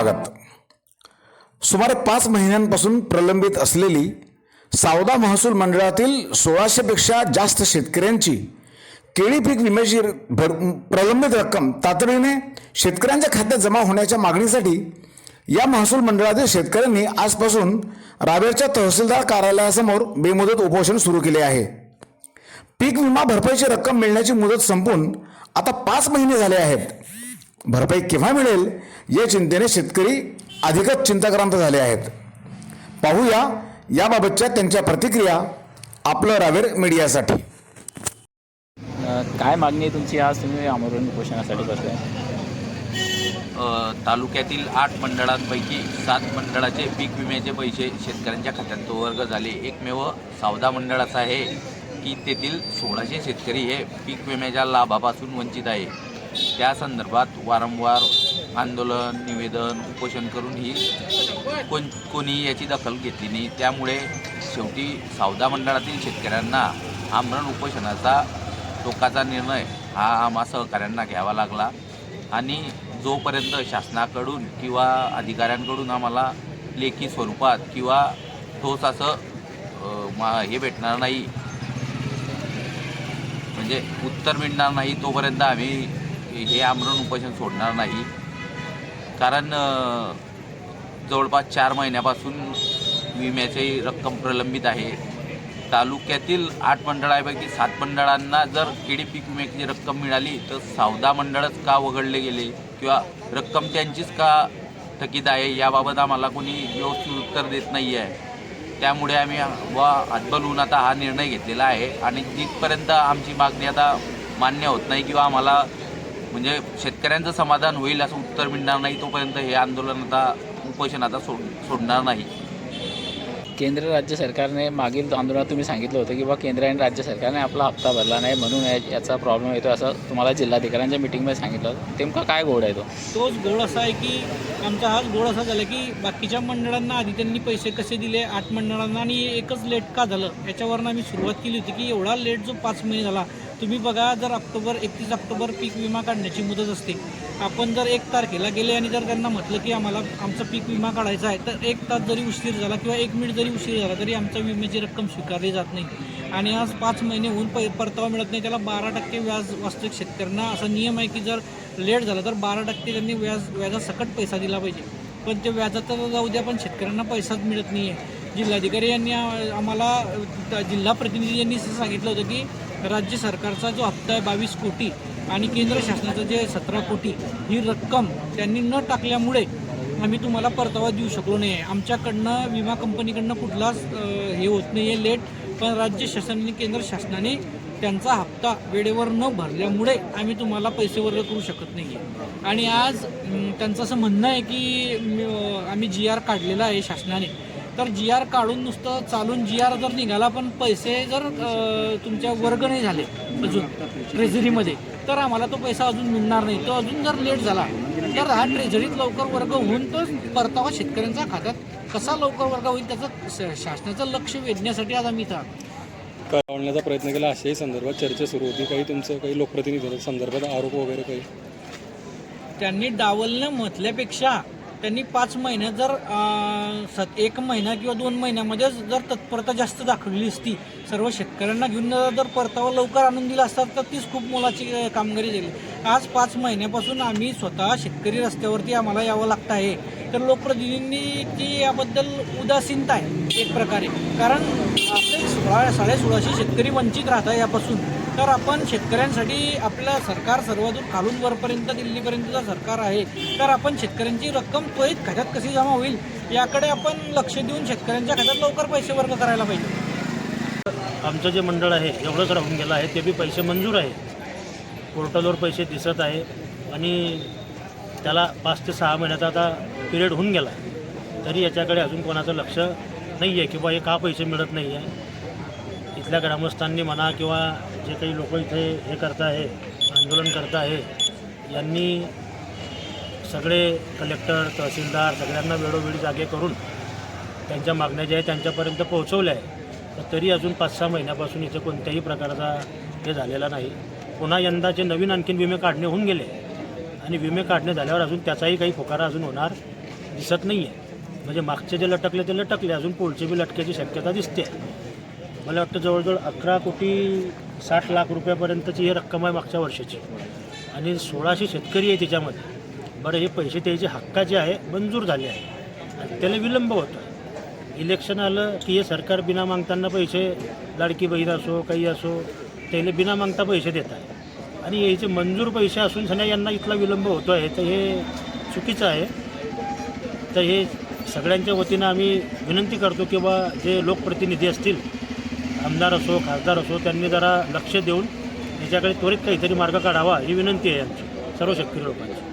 स्वागत। सुमारे 5 महिन्यांपासून प्रलंबित असलेली सावदा महसूल मंडळातील 1600 पेक्षा जास्त शेतकऱ्यांची केळी पीक विम्याची प्रलंबित रक्कम तातडीने शेतकऱ्यांच्या खात्यात जमा होण्याच्या मागणीसाठी या महसूल मंडळातील शेतकऱ्यांनी आजपासून रावेरच्या तहसीलदार कार्यालयासमोर बेमुदत उपोषण सुरू केले आहे। पीक विमा भरपाईची रक्कम मिळण्याची मुदत संपून आता 5 महिने झाले आहेत। भरपाई केव्हा मिळेल या चिंतेने शेतकरी अधिकच चिंताक्रांत झाले आहेत। पाहूया याबाबतच्या त्यांच्या प्रतिक्रिया आपलं रावेर मीडियासाठी। काय मागणी आहे तुमची? आज तुम्ही आमरण उपोषणासाठी बसलाय? तालुक्यातील 8 मंडळांपैकी 7 मंडळाचे पीक विम्याचे पैसे शेतकऱ्यांच्या खात्यात वर्ग झाले। एकमेव सावदा मंडळ असं आहे की तेथील 1600 शेतकरी हे पीक विम्याच्या लाभापासून वंचित आहे। त्या संदर्भात वारंवार आंदोलन, निवेदन, उपोषण करूनही कोणी याची दखल घेतली नाही। त्यामुळे शेवटी सावदा मंडळातील शेतकऱ्यांना आमरण उपोषणाचा टोकाचा निर्णय हा आम्हा सहकाऱ्यांना घ्यावा लागला आणि जोपर्यंत शासनाकडून किंवा अधिकाऱ्यांकडून आम्हाला लेखी स्वरूपात किंवा ठोस असं हे भेटणार नाही, म्हणजे उत्तर मिळणार नाही, तोपर्यंत आम्ही हे आमरण उपोषण सोडणार नाही। कारण जवळपास 4 महिन्यापासून विम्याची रक्कम प्रलंबित आहे। तालुक्यातील 8 मंडळांपैकी 7 मंडळांना जर केळी पीक विम्याची रक्कम मिळाली तर सावदा मंडळच का वगळले गेले किंवा रक्कम त्यांचीच का थकीत आहे याबाबत आम्हाला कोणी व्यवस्थित उत्तर देत नाही आहे। त्यामुळे आम्ही हातबल होऊन आता हा निर्णय घेतलेला आहे आणि जिथपर्यंत आमची मागणी आता मान्य होत नाही किंवा आम्हाला म्हणजे शेतकऱ्यांचं समाधान होईल असं उत्तर मिळणार नाही तोपर्यंत हे आंदोलन आता उपोषण आता सोडणार नाही। केंद्र राज्य सरकारने मागील आंदोलनात तुम्ही सांगितलं होतं की बा केंद्र आणि राज्य सरकारने आपला हप्ता भरला नाही म्हणून याचा प्रॉब्लेम येतो असं तुम्हाला जिल्हाधिकाऱ्यांच्या मीटिंगमध्ये सांगितलं होतं। नेमका काय गोड आहे तोच गोड असा आहे की आमचा हाच गोड असा झाला की बाकीच्या मंडळांना आधी त्यांनी पैसे कसे दिले 8 मंडळांना आणि एकच लेट का झालं याच्यावरनं आम्ही सुरुवात केली होती की एवढा लेट जो 5 महिने झाला। तुम्ही बघा, जर 31 ऑक्टोबर पीक विमा काढण्याची मुदत असते, आपण जर 1 तारखेला गेले आणि जर त्यांना म्हटलं की आम्हाला आमचा पीक विमा काढायचा आहे तर 1 तास जरी उशीर झाला किंवा 1 मिनिट जरी उशीर झाला तरी आमच्या विम्याची रक्कम स्वीकारली जात नाही। आणि आज 5 महिने होऊन परतावा मिळत नाही, त्याला 12% व्याज वास्तविक शेतकऱ्यांना असा नियम आहे की जर लेट झालं तर 12% त्यांनी व्याजासकट पैसा दिला पाहिजे, पण ते व्याजाचा जाऊ द्या पण शेतकऱ्यांना पैसाच मिळत नाही आहे। जिल्हाधिकारी यांनी आम्हाला जिल्हा प्रतिनिधी यांनी सांगितलं होतं की राज्य सरकारचा जो हप्ता आहे 22 कोटी आणि केंद्र शासनाचं जे 17 कोटी ही रक्कम त्यांनी न टाकल्यामुळे आम्ही तुम्हाला परतावा देऊ शकलो नाही आहे। आमच्याकडनं विमा कंपनीकडनं कुठलाच हे होत नाही आहे लेट, पण राज्य शासन आणि केंद्र शासनाने त्यांचा हप्ता वेळेवर न भरल्यामुळे आम्ही तुम्हाला पैसे वर्ग करू शकत नाही आहे। आणि आज त्यांचं असं म्हणणं आहे की आम्ही GR काढलेला आहे शासनाने, तर GR काढून नुसतं चालून GR जर निघाला पण पैसे जर तुमच्या वर्ग नाही झाले अजून ट्रेझरीमध्ये तर आम्हाला तो पैसा अजून मिळणार नाही। तो अजून जर लेट झाला तर हा ट्रेझरीत लवकर वर्ग होऊन तो परतावा शेतकऱ्यांच्या खात्यात कसा लवकर वर्ग होईल त्याचं शासनाचं लक्ष वेधण्यासाठी आज आम्ही इथं कळवण्याचा प्रयत्न केला। अशाही संदर्भात चर्चा सुरू होती, काही तुमचं काही लोकप्रतिनिधी संदर्भात आरोप वगैरे काही त्यांनी डावलनं म्हटल्यापेक्षा त्यांनी 5 महिन्यात जर 1 महिना किंवा 2 महिन्यामध्ये जर तत्परता जास्त दाखवली असती, सर्व शेतकऱ्यांना घेऊन जर परतावा लवकर आणून दिला असता तर तीच खूप मोलाची कामगिरी झाली। आज 5 महिन्यापासून आम्ही स्वतः शेतकरी रस्त्यावरती आम्हाला यावं लागतं आहे, तर लोकप्रतिनिधींची याबद्दल उदासीनता आहे एक प्रकारे, कारण आपले 1650 शेतकरी वंचित राहत आहे यापासून। तर आपण शेतकऱ्यांसाठी आपलं सरकार सर्वातून खालून वरपर्यंत दिल्लीपर्यंतचं सरकार आहे, तर आपण शेतकऱ्यांची रक्कम त्वरित खात्यात कशी जमा होईल याकडे आपण लक्ष देऊन शेतकऱ्यांच्या खात्यात लवकर पैसे वर्ग करायला पाहिजे। आमचं जे मंडळ आहे एवढंच राहून गेलं आहे, ते बी पैसे मंजूर आहे, पोर्टलवर पैसे दिसत आहे आणि त्याला 5 ते 6 महिन्याचा आता पिरियड होऊन गेला, तरी याच्याकडे अजून कोणाचं लक्ष नाही आहे किंवा हे का पैसे मिळत नाही आहे। इथल्या ग्रामस्थांनी म्हणा किंवा जे काही लोक इथे हे करत आहे, आंदोलन करत आहे, यांनी सगळे कलेक्टर, तहसीलदार सगळ्यांना वेळोवेळी जागे करून त्यांच्या मागण्या ज्या आहेत त्यांच्यापर्यंत पोहोचवल्या आहे, तर तरी अजून 5-6 महिन्यापासून इथे कोणत्याही प्रकारचा हे झालेला नाही। पुन्हा यंदाचे नवीन आणखीन विमे काढणे होऊन गेले आणि विमे काढणे झाल्यावर अजून त्याचाही काही फुकारा अजून होणार दिसत नाही आहे. म्हणजे मागचे जे लटकले ते लटकले, अजून पुढचे बी लटक्याची शक्यता दिसते. मला वाटतं जवळजवळ 11,60,00,000 रुपयापर्यंतची ही रक्कम आहे मागच्या वर्षाची, आणि 1600 शेतकरी आहे त्याच्यामध्ये. बरं, हे पैसे त्याचे हक्काचे आहे, मंजूर झाले आहे, आणि त्याला विलंब होतो. इलेक्शन आलं की हे सरकार बिना मागताना पैसे, लाडकी बहीण असो काही असो, त्याला बिना मागता पैसे देत आहे, आणि याचे मंजूर पैसे असून सध्या यांना इथला विलंब होतो आहे, तर हे चुकीचं आहे. तर हे सगळ्यांच्या वतीनं आम्ही विनंती करतो की बा जे लोकप्रतिनिधी असतील, आमदार असो खासदार असो, त्यांनी जरा लक्ष देऊन याच्याकडे त्वरित काहीतरी मार्ग काढावा ही विनंती आहे आमची सर्व शेतकरी लोकांची.